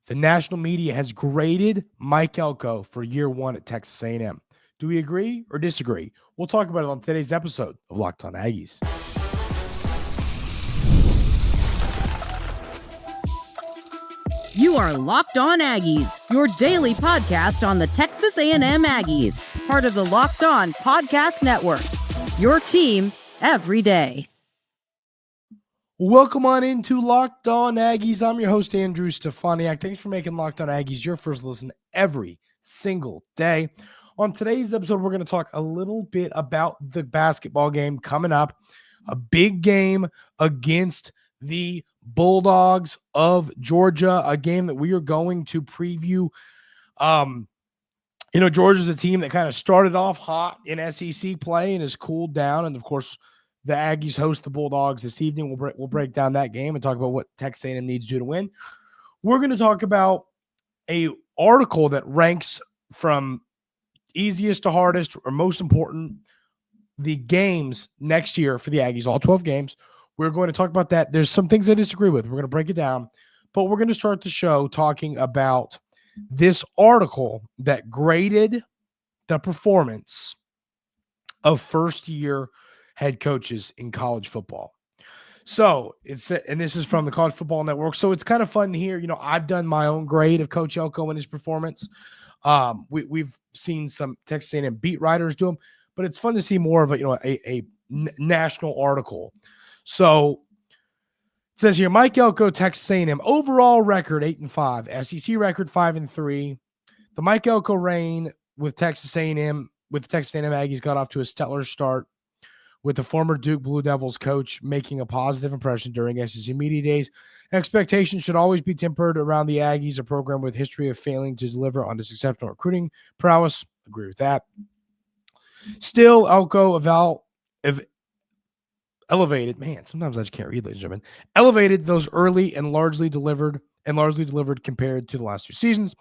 The national media has graded Mike Elko for year one at Texas A&M. Do we agree or disagree? We'll talk about it on today's episode of Locked On Aggies. You are Locked On Aggies, your daily podcast on the Texas A&M Aggies, part of the Locked On Podcast Network, your team every day. Welcome on into Locked On Aggies. I'm your host, Andrew Stefaniak. Thanks for making Locked On Aggies your first listen every single day. On today's episode, we're going to talk a little bit about the basketball game coming up, a big game against the Bulldogs of Georgia, a game that we are going to preview. Georgia's a team that kind of started off hot in SEC play and has cooled down. And of course, the Aggies host the Bulldogs this evening. We'll break down that game and talk about what Texas A&M needs to do to win. We're going to talk about a article that ranks from easiest to hardest or most important, the games next year for the Aggies, all 12 games. We're going to talk about that. There's some things I disagree with. We're going to break it down, but we're going to start the show talking about this article that graded the performance of first-year head coaches in college football. So and this is from the College Football Network. So it's kind of fun here. I've done my own grade of Coach Elko and his performance. We've seen some Texas A&M beat writers do them, but it's fun to see more of a national article. So it says here, Mike Elko, Texas A&M, overall record 8-5, SEC record 5-3. The Mike Elko reign with Texas A&M, Aggies got off to a stellar start, with the former Duke Blue Devils coach making a positive impression during SEC media days. Expectations should always be tempered around the Aggies, a program with history of failing to deliver on its exceptional recruiting prowess. Agree with that. Still, Elko elevated, man, sometimes I just can't read, ladies and gentlemen, elevated those early and largely delivered compared to the last two seasons.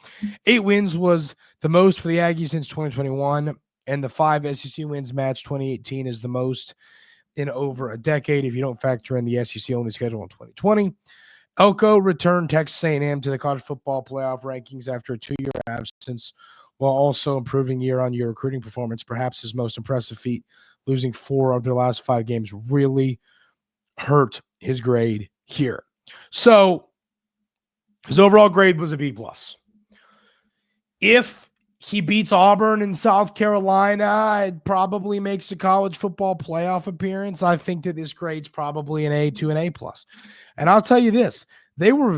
8 wins was the most for the Aggies since 2021, and the 5 SEC wins match 2018 is the most in over a decade if you don't factor in the SEC only schedule in 2020. Elko returned Texas A&M to the college football playoff rankings after a 2-year absence, while also improving year-on-year recruiting performance. Perhaps his most impressive feat, losing 4 of their last 5 games, really hurt his grade here. So his overall grade was a B+. If he beats Auburn and South Carolina, it probably makes a college football playoff appearance. I think that this grade's probably an A to an A+. And I'll tell you this, there are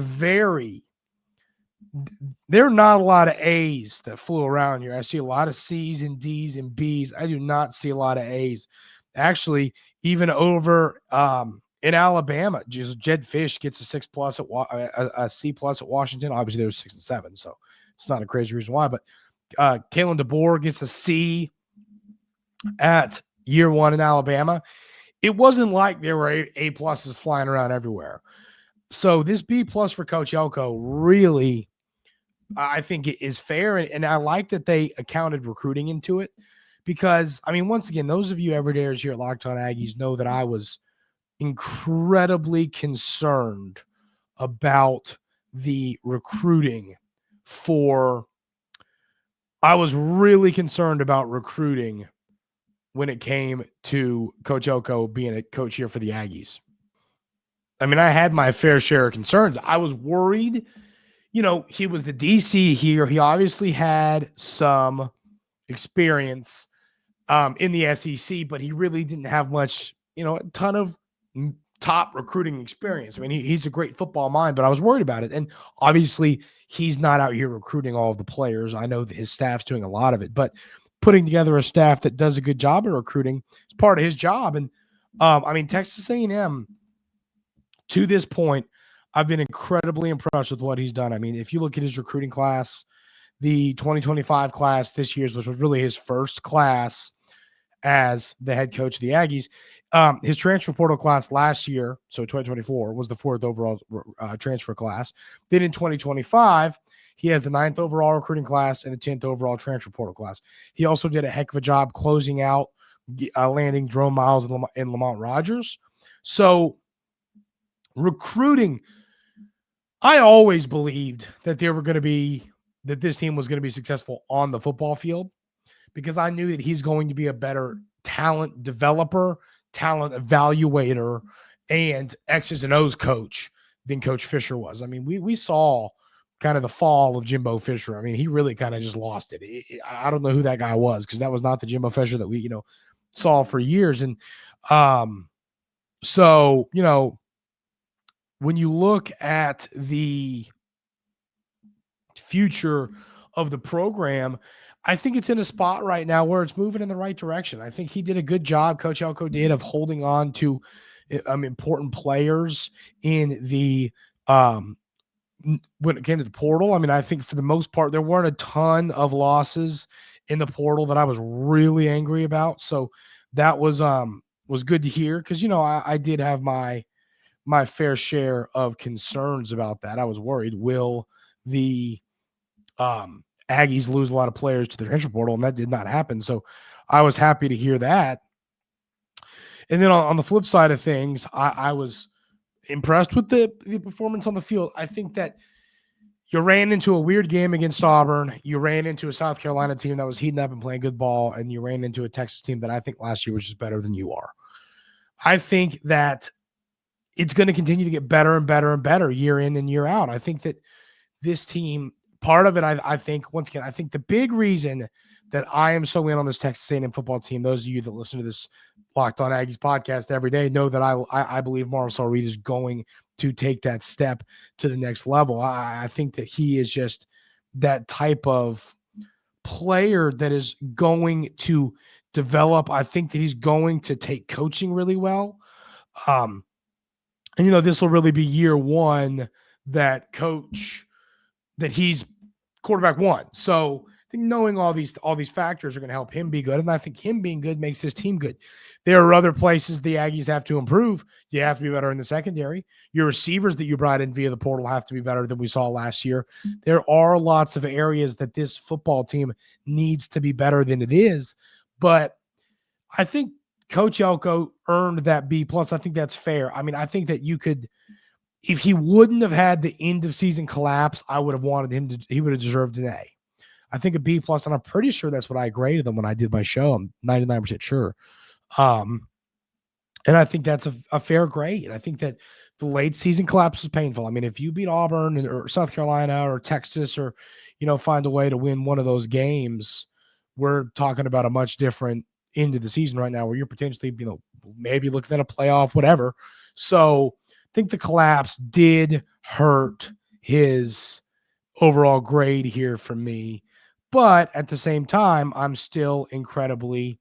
not a lot of A's that flew around here. I see a lot of C's and D's and B's. I do not see a lot of A's. Actually, even over in Alabama, Jed Fish gets a 6+, a C+ at Washington. Obviously, they were 6 and 7, so it's not a crazy reason why. But Kalen DeBoer gets a C at year one in Alabama. It wasn't like there were A pluses flying around everywhere. So this B+ for Coach Elko really, I think it is fair. And I like that they accounted recruiting into it because, once again, those of you everydayers here at Locked On Aggies know that I was incredibly concerned about the recruiting I was really concerned about recruiting when it came to Coach Elko being a coach here for the Aggies. I had my fair share of concerns. I was worried. He was the DC here. He obviously had some experience in the SEC, but he really didn't have much, a ton of top recruiting experience. He's a great football mind, but I was worried about it. And obviously, he's not out here recruiting all of the players. I know that his staff's doing a lot of it, but putting together a staff that does a good job of recruiting is part of his job. And Texas A&M, to this point, I've been incredibly impressed with what he's done. If you look at his recruiting class, the 2025 class this year's, which was really his first class as the head coach of the Aggies, his transfer portal class last year, so 2024, was the 4th overall transfer class. Then in 2025, he has the 9th overall recruiting class and the 10th overall transfer portal class. He also did a heck of a job closing out, landing Jerome Miles and Lamont Rogers. So recruiting, I always believed that this team was going to be successful on the football field, because I knew that he's going to be a better talent developer, talent evaluator, and X's and O's coach than Coach Fisher was. I mean, we saw kind of the fall of Jimbo Fisher. I mean, he really kind of just lost it. I don't know who that guy was, because that was not the Jimbo Fisher that we, saw for years. And so, when you look at the future of the program, I think it's in a spot right now where it's moving in the right direction. I think he did a good job, Coach Elko did, of holding on to important players in the when it came to the portal. I mean, I think for the most part, there weren't a ton of losses in the portal that I was really angry about. So that was good to hear, because, I did have my fair share of concerns about that. I was worried, will the Aggies lose a lot of players to the transfer portal? And that did not happen. So I was happy to hear that. And then on the flip side of things, I was impressed with the performance on the field. I think that you ran into a weird game against Auburn. You ran into a South Carolina team that was heating up and playing good ball. And you ran into a Texas team that I think last year was just better than you are. I think that it's going to continue to get better and better and better year in and year out. I think that this team, part of it, I think, once again, I think the big reason that I am so in on this Texas A&M football team, those of you that listen to this Locked On Aggies podcast every day know that I believe Marcel Reed is going to take that step to the next level. I think that he is just that type of player that is going to develop. I think that he's going to take coaching really well. And, this will really be year one that he's quarterback one. So I think knowing all these factors are going to help him be good. And I think him being good makes his team good. There are other places the Aggies have to improve. You have to be better in the secondary. Your receivers that you brought in via the portal have to be better than we saw last year. There are lots of areas that this football team needs to be better than it is. But I think Coach Elko earned that B+. I think that's fair. I mean, I think that you could, if he wouldn't have had the end of season collapse, I would have wanted him to, he would have deserved an A. I think a B+, and I'm pretty sure that's what I graded them when I did my show. I'm 99% sure. And I think that's a fair grade. I think that the late season collapse is painful. I mean, if you beat Auburn or South Carolina or Texas, or, find a way to win one of those games, we're talking about a much different end of the season right now, where you're potentially, maybe looking at a playoff, whatever. So I think the collapse did hurt his overall grade here for me. But at the same time, I'm still incredibly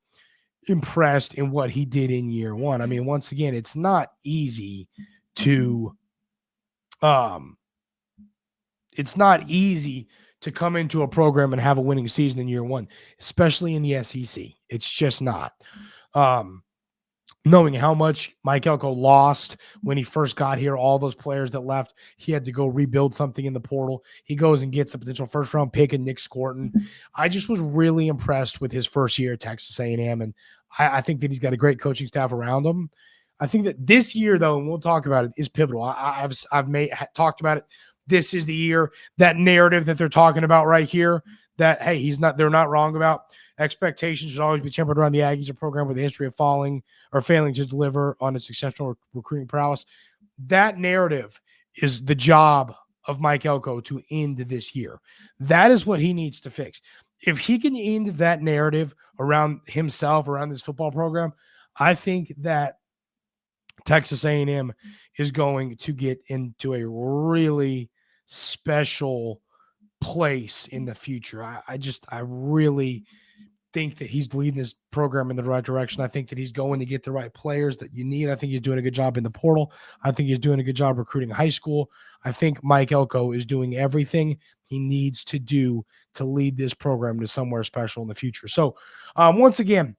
impressed in what he did in year one. I mean, once again, it's not easy to come into a program and have a winning season in year one, especially in the SEC. It's just not. Knowing how much Mike Elko lost when he first got here, all those players that left, he had to go rebuild something in the portal. He goes and gets a potential first-round pick in Nick Scorton. I just was really impressed with his first year at Texas A&M, and I think that he's got a great coaching staff around him. I think that this year, though, and we'll talk about it, is pivotal. I've talked about it. This is the year, that narrative that they're talking about right here, that, hey, they're not wrong about. Expectations should always be tempered around the Aggies, a program with a history of failing to deliver on its exceptional recruiting prowess. That narrative is the job of Mike Elko to end this year. That is what he needs to fix. If he can end that narrative around himself, around this football program, I think that Texas A&M is going to get into a really special place in the future. I really think that he's leading this program in the right direction. I think that he's going to get the right players that you need. I think he's doing a good job in the portal. I think he's doing a good job recruiting high school. I think Mike Elko is doing everything he needs to do to lead this program to somewhere special in the future. So once again,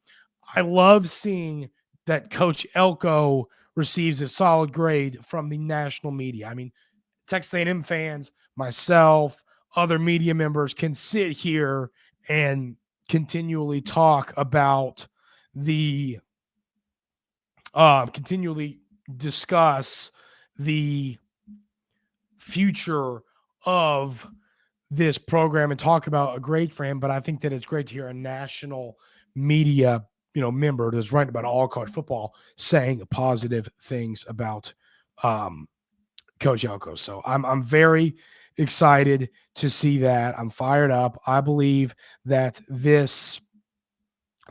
I love seeing that Coach Elko receives a solid grade from the national media. I mean, Texas A&M fans, myself, other media members can sit here and continually talk about continually discuss the future of this program and talk about a grade for him, but I think that it's great to hear a national media, member that's writing about all college football saying positive things about Coach Elko. So I'm very excited to see that. I'm fired up. I believe that this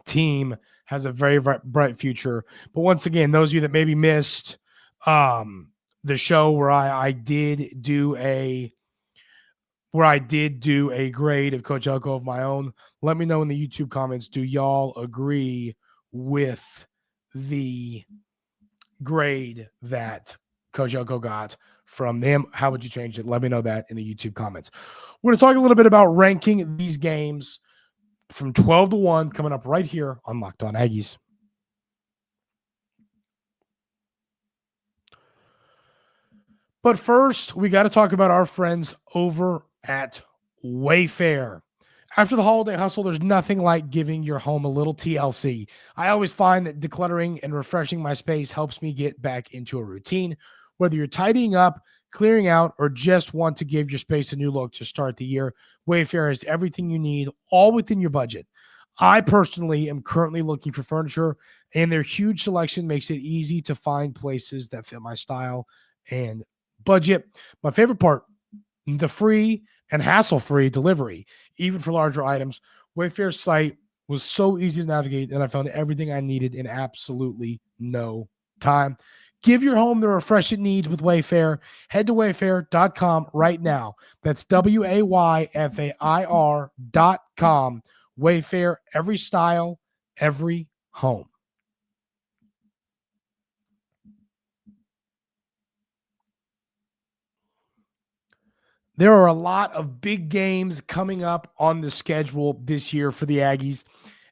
team has a very bright future. But once again, those of you that maybe missed the show where I did do a grade of Coach Elko of my own, let me know in the YouTube comments, do y'all agree with the grade that Coach Elko got from them? How would you change it? Let me know that in the YouTube comments. We're going to talk a little bit about ranking these games from 12 to 1 coming up right here on Locked On Aggies. But first, we got to talk about our friends over at Wayfair. After the holiday hustle, there's nothing like giving your home a little TLC. I always find that decluttering and refreshing my space helps me get back into a routine. Whether you're tidying up, clearing out, or just want to give your space a new look to start the year, Wayfair has everything you need, all within your budget. I personally am currently looking for furniture, and their huge selection makes it easy to find places that fit my style and budget. My favorite part, the free and hassle-free delivery, even for larger items. Wayfair's site was so easy to navigate, and I found everything I needed in absolutely no time. Give your home the refresh it needs with Wayfair. Head to wayfair.com right now. That's WAYFAIR.com. Wayfair, every style, every home. There are a lot of big games coming up on the schedule this year for the Aggies.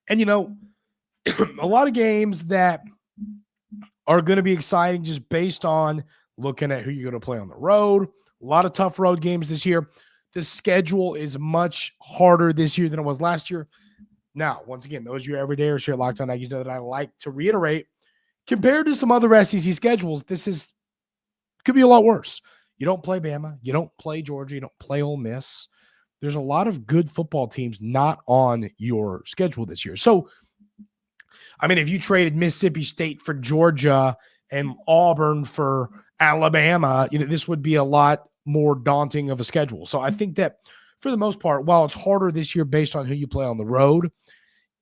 And, a lot of games that are going to be exciting just based on looking at who you're going to play on the road. A lot of tough road games this year. The schedule is much harder this year than it was last year. Now, once again, those of you every day or share Locked On Aggies know that I like to reiterate, compared to some other SEC schedules, could be a lot worse. You don't play Bama. You don't play Georgia. You don't play Ole Miss. There's a lot of good football teams not on your schedule this year. So, if you traded Mississippi State for Georgia and Auburn for Alabama, this would be a lot more daunting of a schedule. So I think that for the most part, while it's harder this year based on who you play on the road,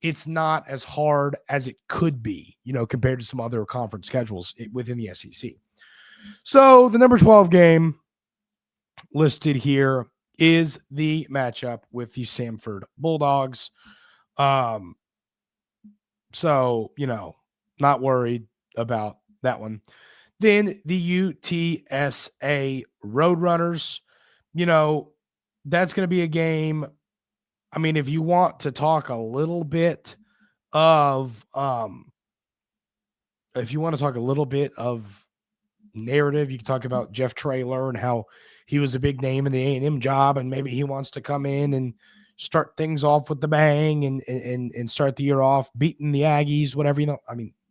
it's not as hard as it could be, compared to some other conference schedules within the SEC. So the number 12 game listed here is the matchup with the Samford Bulldogs. So, not worried about that one. Then the UTSA Roadrunners, that's going to be a game. If you want to talk a little bit of, narrative, you can talk about Jeff Traylor and how he was a big name in the A&M job, and maybe he wants to come in and start things off with the bang and start the year off beating the Aggies, whatever,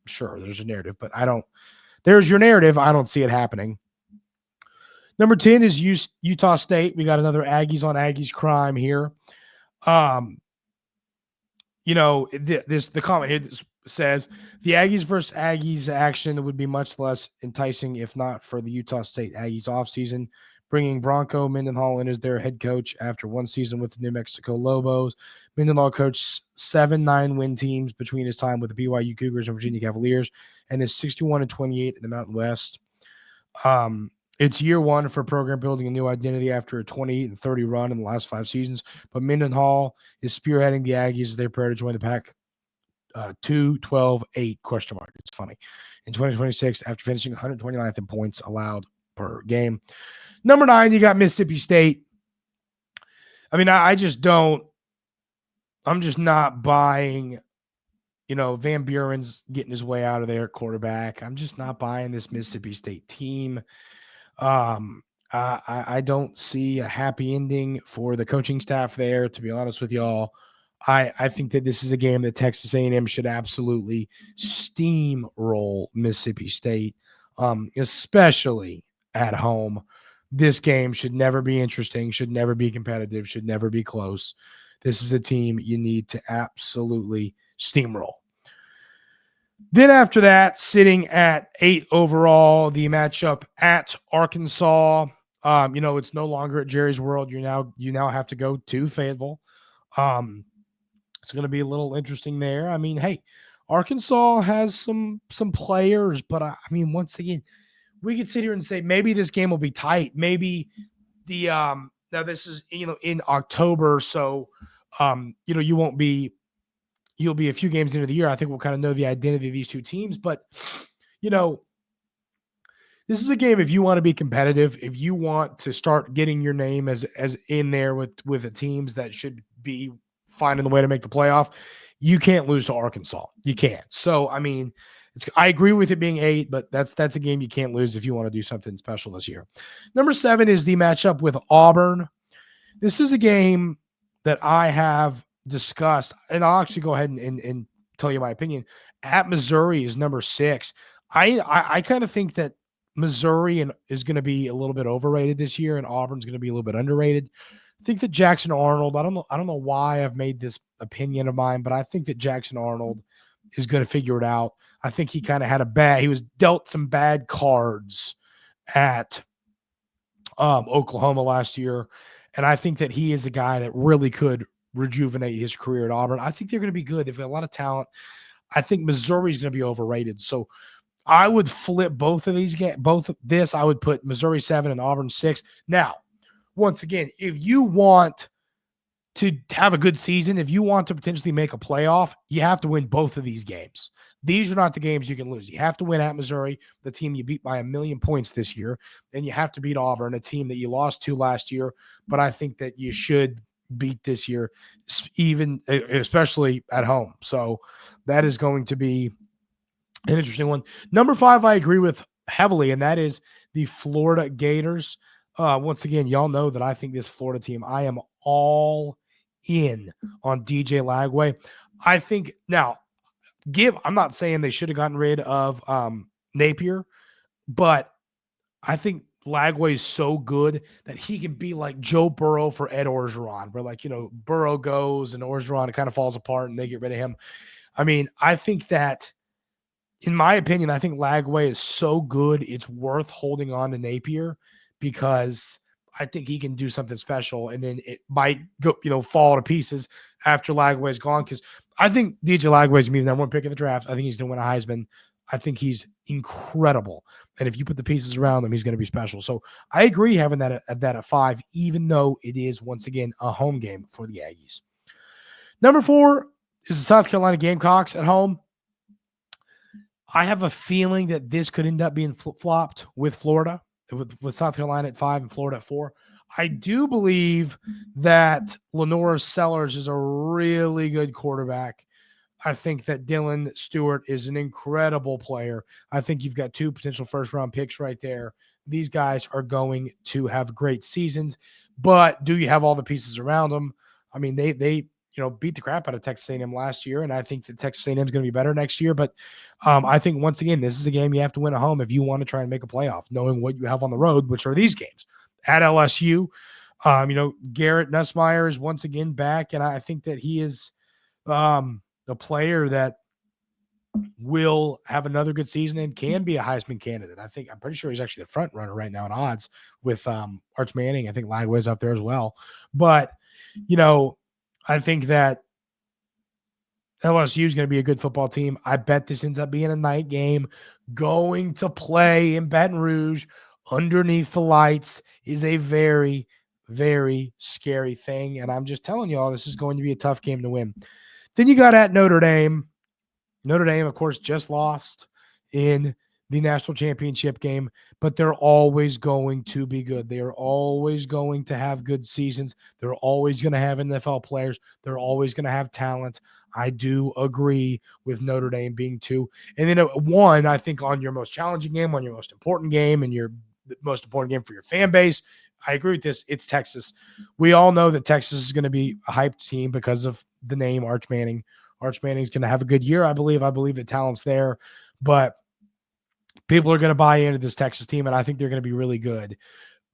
sure, there's a narrative, but there's your narrative. I don't see it happening. Number 10 is Utah State. We got another Aggies on Aggies crime here. The comment here says the Aggies versus Aggies action would be much less enticing if not for the Utah State Aggies offseason. Bringing Bronco Mendenhall in as their head coach after one season with the New Mexico Lobos. Mendenhall coached 7 9-win teams between his time with the BYU Cougars and Virginia Cavaliers, and is 61-28 in the Mountain West. It's year one for program building a new identity after a 28-30 run in the last 5 seasons. But Mendenhall is spearheading the Aggies as they prepare to join the pack. 2-12-8 ? It's funny. In 2026, after finishing 129th in points allowed per game. Number 9, you got Mississippi State. I'm just not buying, Van Buren's getting his way out of there at quarterback. I'm just not buying this Mississippi State team. I don't see a happy ending for the coaching staff there, to be honest with y'all. I think that this is a game that Texas A&M should absolutely steamroll Mississippi State, especially at home. this game should never be interesting, should never be competitive, should never be close. This is a team you need to absolutely steamroll. Then after that, sitting at 8 overall, the matchup at Arkansas. It's no longer at Jerry's World. You now have to go to Fayetteville. It's going to be a little interesting there. I mean, hey, Arkansas has some players, but once again, we could sit here and say maybe this game will be tight. Maybe the now this is in October, so you'll be a few games into the year. I think we'll kind of know the identity of these two teams, but this is a game if you want to be competitive, if you want to start getting your name as in there with the teams that should be finding the way to make the playoff, you can't lose to Arkansas. You can't. So, I agree with it being 8, but that's a game you can't lose if you want to do something special this year. Number 7 is the matchup with Auburn. This is a game that I have discussed, and I'll actually go ahead and tell you my opinion. At Missouri is number 6. I kind of think that Missouri is going to be a little bit overrated this year, and Auburn's going to be a little bit underrated. I think that Jackson Arnold, I don't know why I've made this opinion of mine, but I think that Jackson Arnold is going to figure it out. I think he kind of he was dealt some bad cards at Oklahoma last year, and I think that he is a guy that really could rejuvenate his career at Auburn. I think they're going to be good. They've got a lot of talent. I think Missouri's going to be overrated. So I would flip both of these games. I would put Missouri 7 and Auburn 6. Now, once again, if you want to have a good season, if you want to potentially make a playoff, you have to win both of these games. These are not the games you can lose. You have to win at Missouri, the team you beat by 1,000,000 points this year, and you have to beat Auburn, a team that you lost to last year, but I think that you should beat this year, especially at home. So that is going to be an interesting one. Number 5, I agree with heavily, and that is the Florida Gators. Once again, y'all know that I think this Florida team, I am all in on DJ Lagway. I think now, I'm not saying they should have gotten rid of Napier, but I think Lagway is so good that he can be like Joe Burrow for Ed Orgeron, where Burrow goes and Orgeron, it kind of falls apart and they get rid of him. I think that, in my opinion, I think Lagway is so good, it's worth holding on to Napier because I think he can do something special, and then it might go, fall to pieces after Lagway is gone. Because I think DJ Lagway is going to be the number 1 pick in the draft. I think he's going to win a Heisman. I think he's incredible, and if you put the pieces around him, he's going to be special. So I agree having that at 5, even though it is once again a home game for the Aggies. Number 4 is the South Carolina Gamecocks at home. I have a feeling that this could end up being flip-flopped with Florida, with South Carolina at 5 and Florida at 4. I do believe that Lenora Sellers is a really good quarterback. I think that Dylan Stewart is an incredible player. I think you've got 2 potential first-round picks right there. These guys are going to have great seasons, but do you have all the pieces around them? They beat the crap out of Texas A&M last year, and I think that Texas A&M is going to be better next year. But I think, once again, this is a game you have to win at home if you want to try and make a playoff, knowing what you have on the road, which are these games. At LSU, Garrett Nussmeier is once again back, and I think that he is a player that will have another good season and can be a Heisman candidate. I'm pretty sure he's actually the front runner right now in odds with Arch Manning. I think Lagway's up there as well. But, I think that LSU is going to be a good football team. I bet this ends up being a night game. Going to play in Baton Rouge underneath the lights is a very, very scary thing. And I'm just telling you all, this is going to be a tough game to win. Then you got at Notre Dame. Notre Dame, of course, just lost in the national championship game, but they're always going to be good. They are always going to have good seasons. They're always going to have NFL players. They're always going to have talent. I do agree with Notre Dame being 2. And then 1, I think, on your most challenging game, on your most important game, and your most important game for your fan base, I agree with this. It's Texas. We all know that Texas is going to be a hyped team because of the name Arch Manning. Arch Manning's going to have a good year, I believe. I believe the talent's there, but people are going to buy into this Texas team, and I think they're going to be really good.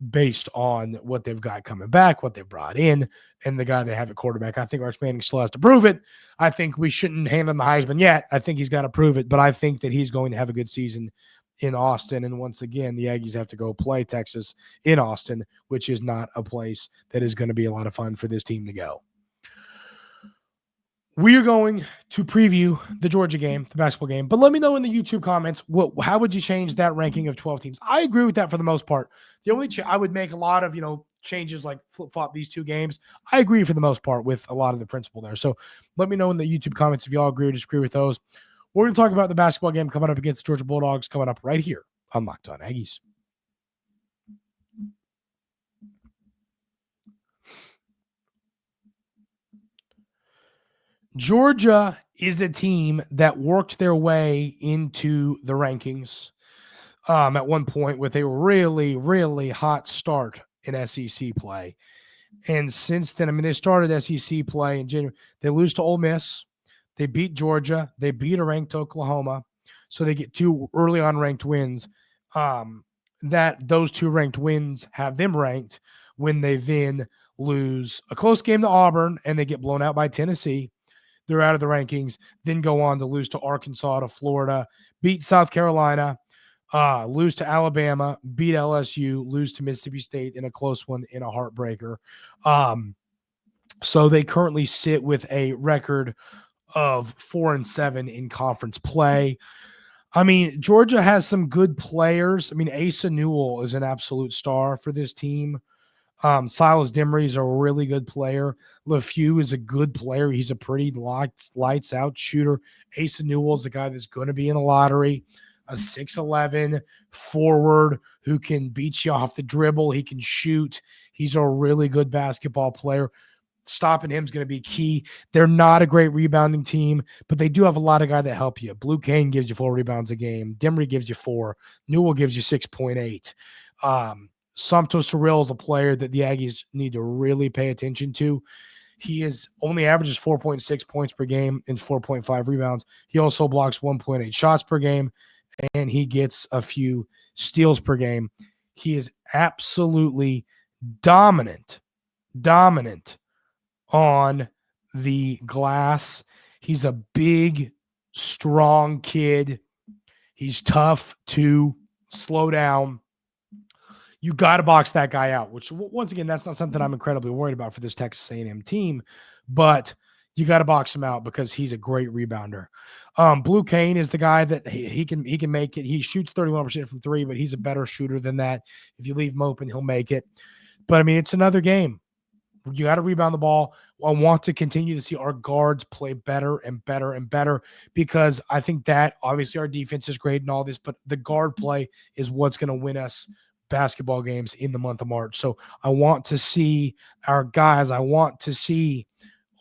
based on what they've got coming back, what they brought in, and the guy they have at quarterback. I think Arch Manning still has to prove it. I think we shouldn't hand him the Heisman yet. I think he's got to prove it, but I think that he's going to have a good season in Austin. And once again, the Aggies have to go play Texas in Austin, which is not a place that is going to be a lot of fun for this team to go. We are going to preview the Georgia game, the basketball game, but let me know in the YouTube comments, how would you change that ranking of 12 teams? I agree with that for the most part. The only I would make a lot of, changes like flip-flop these two games. I agree for the most part with a lot of the principle there. So let me know in the YouTube comments if you all agree or disagree with those. We're going to talk about the basketball game coming up against the Georgia Bulldogs coming up right here on Locked On Aggies. Georgia is a team that worked their way into the rankings at one point with a really, really hot start in SEC play. And since then, they started SEC play in January. They lose to Ole Miss. They beat Georgia. They beat a ranked Oklahoma. So they get two early on ranked wins. Those two ranked wins have them ranked when they then lose a close game to Auburn and they get blown out by Tennessee. They're out of the rankings, then go on to lose to Arkansas, to Florida, beat South Carolina, lose to Alabama, beat LSU, lose to Mississippi State in a close one in a heartbreaker. So they currently sit with a record of 4-7 in conference play. Georgia has some good players. Asa Newell is an absolute star for this team. Silas Dimry is a really good player. LeFew is a good player. He's a pretty lights out shooter. Asa Newell is a guy that's going to be in the lottery. A 6'11" forward who can beat you off the dribble. He can shoot. He's a really good basketball player. Stopping him is going to be key. They're not a great rebounding team, but they do have a lot of guys that help you. Blue Kane gives you 4 rebounds a game. Dimry gives you 4. Newell gives you 6.8. Sumto Surreal is a player that the Aggies need to really pay attention to. He only averages 4.6 points per game and 4.5 rebounds. He also blocks 1.8 shots per game, and he gets a few steals per game. He is absolutely dominant on the glass. He's a big, strong kid. He's tough to slow down. You got to box that guy out, which once again, that's not something I'm incredibly worried about for this Texas A&M team, but you got to box him out because he's a great rebounder. Blue Kane is the guy that he can make it. He shoots 31% from 3, but he's a better shooter than that. If you leave him open, he'll make it. But it's another game. You got to rebound the ball. I want to continue to see our guards play better and better and better because I think that obviously our defense is great and all this, but the guard play is what's going to win us basketball games in the month of March. So I want to see our guys. I want to see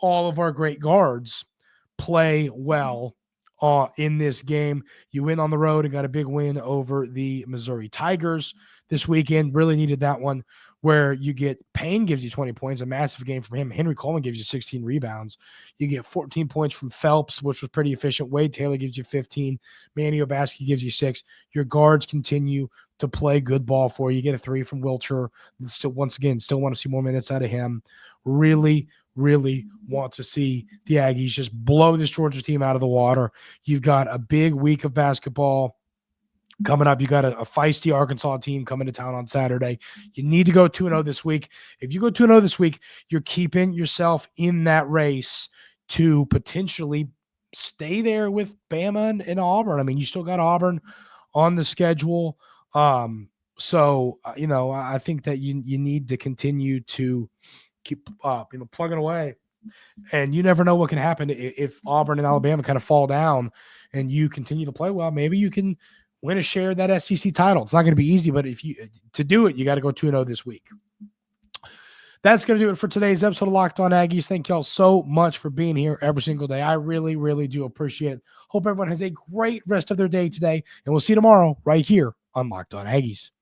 all of our great guards play well in this game. You win on the road and got a big win over the Missouri Tigers this weekend. Really needed that one where you get Payne gives you 20 points, a massive game from him. Henry Coleman gives you 16 rebounds. You get 14 points from Phelps, which was pretty efficient. Wade Taylor gives you 15. Manny Obaski gives you 6. Your guards continue to play good ball for you. You get a 3 from Wilcher. Still want to see more minutes out of him. Really, really want to see the Aggies just blow this Georgia team out of the water. You've got a big week of basketball coming up. You got a feisty Arkansas team coming to town on Saturday. You need to go 2-0 this week. If you go 2-0 this week, you're keeping yourself in that race to potentially stay there with Bama and Auburn. you still got Auburn on the schedule. So I think that you need to continue to keep plugging away. And you never know what can happen if Auburn and Alabama kind of fall down and you continue to play well. Maybe you can win a share of that SEC title. It's not going to be easy, but to do it, you got to go 2-0 this week. That's going to do it for today's episode of Locked On Aggies. Thank y'all so much for being here every single day. I really, really do appreciate it. Hope everyone has a great rest of their day today, and we'll see you tomorrow right here on Locked On Aggies.